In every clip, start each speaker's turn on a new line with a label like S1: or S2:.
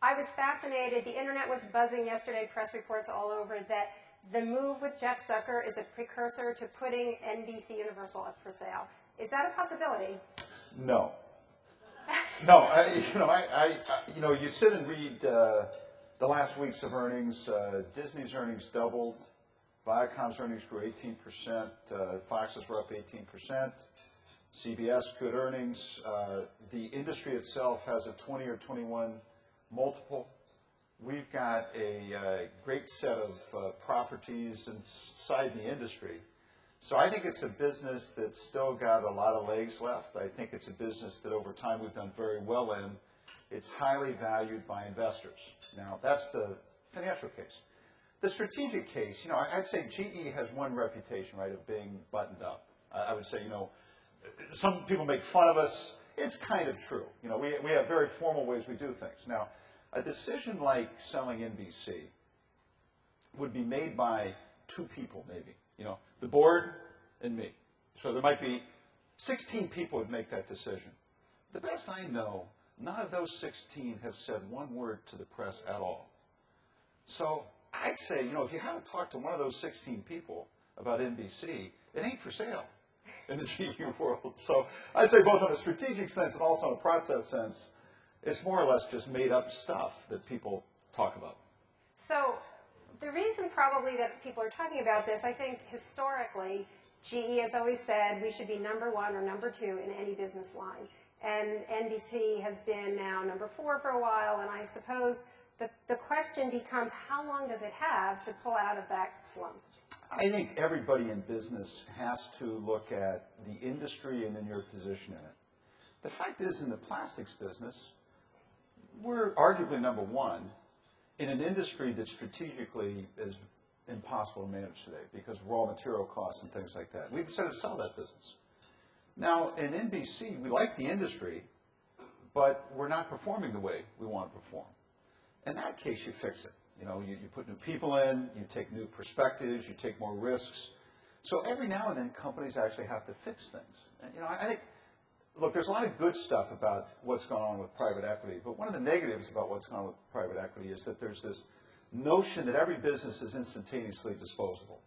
S1: I was fascinated. The internet was buzzing yesterday, press reports all over, that the move with Jeff Zucker is a precursor to putting NBC Universal up for sale. Is that a possibility?
S2: No. No, you sit and read the last weeks of earnings. Disney's earnings doubled. Viacom's earnings grew 18%. Fox's were up 18%. CBS, good earnings. The industry itself has a 20 or 21 multiple. We've got a great set of properties inside the industry. So I think it's a business that's still got a lot of legs left. I think it's a business that over time we've done very well in. It's highly valued by investors. Now, that's the financial case. The strategic case, I'd say GE has one reputation, right, of being buttoned up. I would say, some people make fun of us. It's kind of true. We have very formal ways we do things. Now, a decision like selling NBC would be made by two people, maybe. The board and me. So there might be 16 people would make that decision. The best I know, none of those 16 have said one word to the press at all. So I'd say, if you haven't talked to one of those 16 people about NBC, it ain't for sale in the GE world. So I'd say both in a strategic sense and also in a process sense, it's more or less just made up stuff that people talk about.
S1: So the reason probably that people are talking about this, I think historically, GE has always said we should be number one or number two in any business line. And NBC has been now number 4 for a while, and I suppose the question becomes, how long does it have to pull out of that slump?
S2: I think everybody in business has to look at the industry and then your position in it. The fact is, in the plastics business, we're arguably number one in an industry that strategically is impossible to manage today because of raw material costs and things like that. We decided to sell that business. Now, in NBC, we like the industry, but we're not performing the way we want to perform. In that case, you fix it. You put new people in, you take new perspectives, you take more risks. So every now and then, companies actually have to fix things. And, I think, look, there's a lot of good stuff about what's going on with private equity, but one of the negatives about what's going on with private equity is that there's this notion that every business is instantaneously disposable.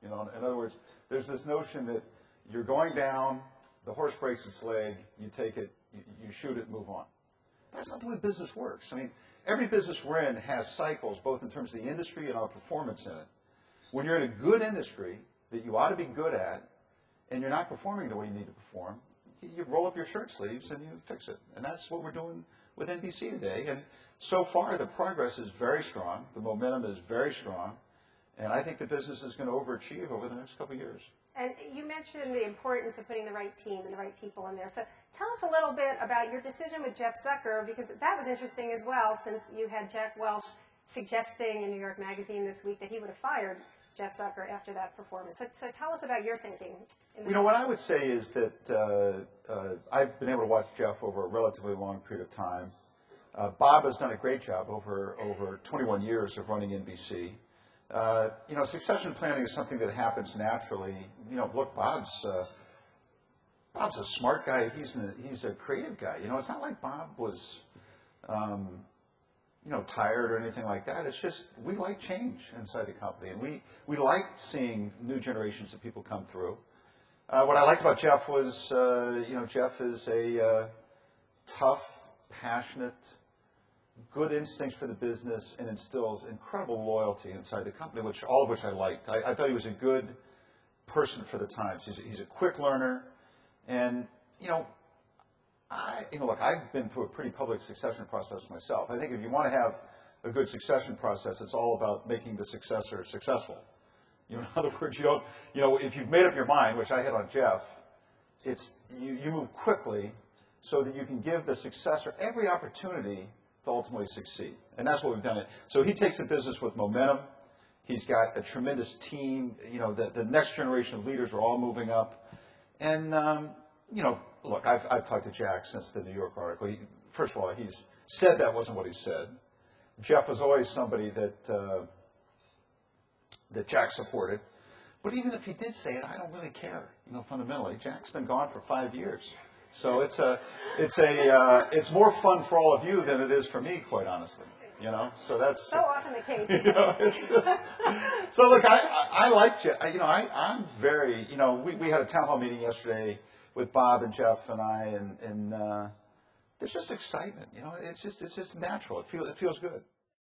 S2: In other words, there's this notion that you're going down, the horse breaks its leg, you take it, you shoot it, move on. That's not the way business works. I mean, every business we're in has cycles, both in terms of the industry and our performance in it. When you're in a good industry that you ought to be good at, and you're not performing the way you need to perform, you roll up your shirt sleeves and you fix it. And that's what we're doing with NBC today. And so far, the progress is very strong. The momentum is very strong. And I think the business is going to overachieve over the next couple of years.
S1: And you mentioned the importance of putting the right team and the right people in there. So tell us a little bit about your decision with Jeff Zucker, because that was interesting as well, since you had Jack Welch suggesting in New York Magazine this week that he would have fired Jeff Zucker after that performance. So tell us about your thinking.
S2: What I would say is that I've been able to watch Jeff over a relatively long period of time. Bob has done a great job over 21 years of running NBC. Succession planning is something that happens naturally. Look, Bob's a smart guy. He's a creative guy. It's not like Bob was, tired or anything like that. It's just we like change inside the company, and we like seeing new generations of people come through. What I liked about Jeff was, Jeff is a tough, passionate, good instincts for the business, and instills incredible loyalty inside the company, all of which I liked. I thought he was a good person for the times. He's a quick learner, and look, I've been through a pretty public succession process myself. I think if you want to have a good succession process, it's all about making the successor successful. In other words, if you've made up your mind, which I had on Jeff, it's you move quickly so that you can give the successor every opportunity to ultimately succeed. And that's what we've done. So he takes a business with momentum. He's got a tremendous team. The next generation of leaders are all moving up. And, look, I've talked to Jack since the New York article. First of all, he's said that wasn't what he said. Jeff was always somebody that Jack supported. But even if he did say it, I don't really care, fundamentally. Jack's been gone for 5 years. So it's more fun for all of you than it is for me, quite honestly. You know, so that's
S1: so often the case.
S2: you know, it's just, so look, I like you. You know, I'm very, you know, we had a town hall meeting yesterday with Bob and Jeff and I, and there's just excitement. You know, it's just natural. It feels good.